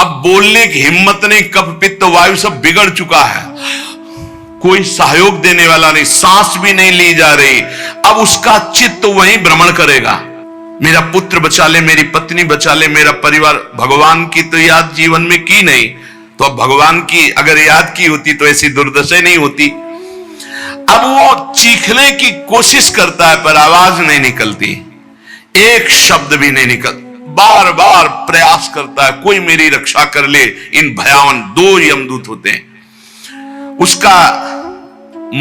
अब बोलने की हिम्मत नहीं, कफ पित्त वायु सब बिगड़ चुका है, कोई सहयोग देने वाला नहीं, सांस भी नहीं ली जा रही। अब उसका चित्त वहीं भ्रमण करेगा, मेरा पुत्र बचा ले, मेरी पत्नी बचा ले, मेरा परिवार। भगवान की तो याद जीवन में की नहीं, तो अब भगवान की अगर याद की होती तो ऐसी दुर्दशा नहीं होती। अब वो चीखने की कोशिश करता है पर आवाज नहीं निकलती, एक शब्द भी नहीं निकल, बार बार प्रयास करता है कोई मेरी रक्षा कर ले। इन भयावन 2 यमदूत होते हैं। उसका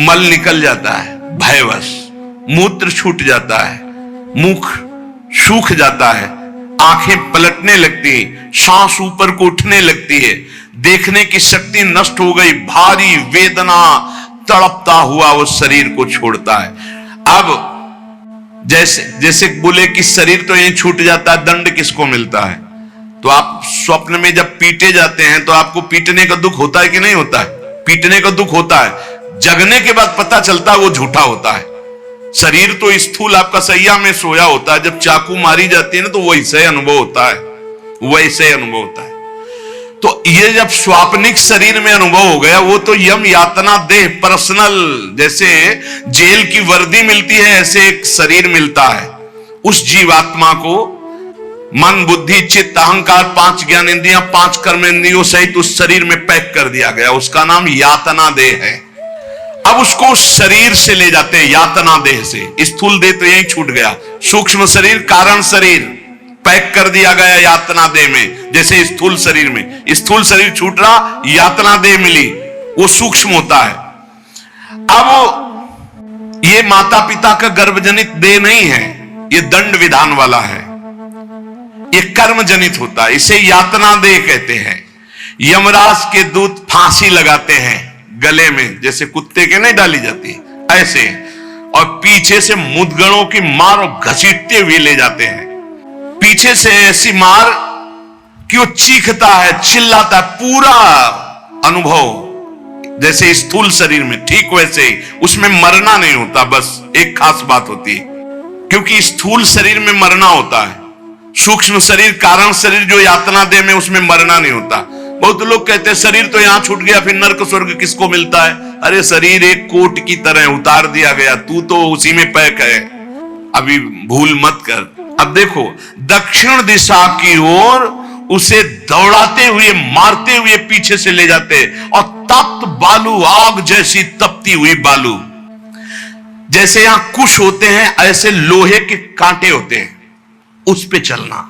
मल निकल जाता है भयवश, मूत्र छूट जाता है, मुख सूख जाता है, आंखें पलटने लगती, सांस ऊपर को उठने लगती है, देखने की शक्ति नष्ट हो गई, भारी वेदना, तड़पता हुआ वो शरीर को छोड़ता है। अब जैसे बोले कि शरीर तो यहीं छूट जाता है, दंड किसको मिलता है? तो आप स्वप्न में जब पीटे जाते हैं तो आपको पीटने का दुख होता है कि नहीं होता है? पीटने का दुख होता है, जगने के बाद पता चलता है वो झूठा होता है। शरीर तो स्थूल आपका सैया में सोया होता है, जब चाकू मारी जाती है ना तो वैसे अनुभव होता है, वैसे अनुभव होता है। तो ये जब स्वाप्निक शरीर में अनुभव हो गया, वो तो यम यातना देह पर्सनल, जैसे जेल की वर्दी मिलती है ऐसे एक शरीर मिलता है। उस जीवात्मा को मन बुद्धि चित्त अहंकार 5 ज्ञानेंद्रियां 5 कर्मेंद्रियों सहित उस शरीर में पैक कर दिया गया, उसका नाम यातना देह है। अब उसको उस शरीर से ले जाते हैं, यातना देह से। स्थूल देह तो यही छूट गया, सूक्ष्म शरीर कारण शरीर पैक कर दिया गया यातना देह में। जैसे स्थूल शरीर में, स्थूल शरीर छूट रहा, यातना देह मिली, वो सूक्ष्म होता है। अब ये माता पिता का गर्भजनित देह नहीं है, ये दंड विधान वाला है, ये कर्म जनित होता है, इसे यातना देह कहते हैं। यमराज के दूत फांसी लगाते हैं गले में, जैसे कुत्ते के नहीं डाली जाती ऐसे, और पीछे से मुदगणों की मार और घसीटते हुए ले जाते हैं। पीछे से ऐसी मार कि वो चीखता है, चिल्लाता है, पूरा अनुभव जैसे स्थूल शरीर में, ठीक वैसे ही उसमें मरना नहीं होता। बस एक खास बात होती है, क्योंकि स्थूल शरीर में मरना होता है, सूक्ष्म शरीर कारण शरीर जो यातना देह में, उसमें मरना नहीं होता। बहुत लोग कहते हैं शरीर तो यहां छूट गया, फिर नर्क स्वर्ग किसको मिलता है? अरे शरीर एक कोट की तरह उतार दिया गया, तू तो उसी में पैक है, अभी भूल मत कर। अब देखो दक्षिण दिशा की ओर उसे दौड़ाते हुए मारते हुए पीछे से ले जाते, और तप्त बालू, आग जैसी तपती हुई बालू, जैसे यहां कुश होते हैं ऐसे लोहे के कांटे होते हैं, उस पे चलना।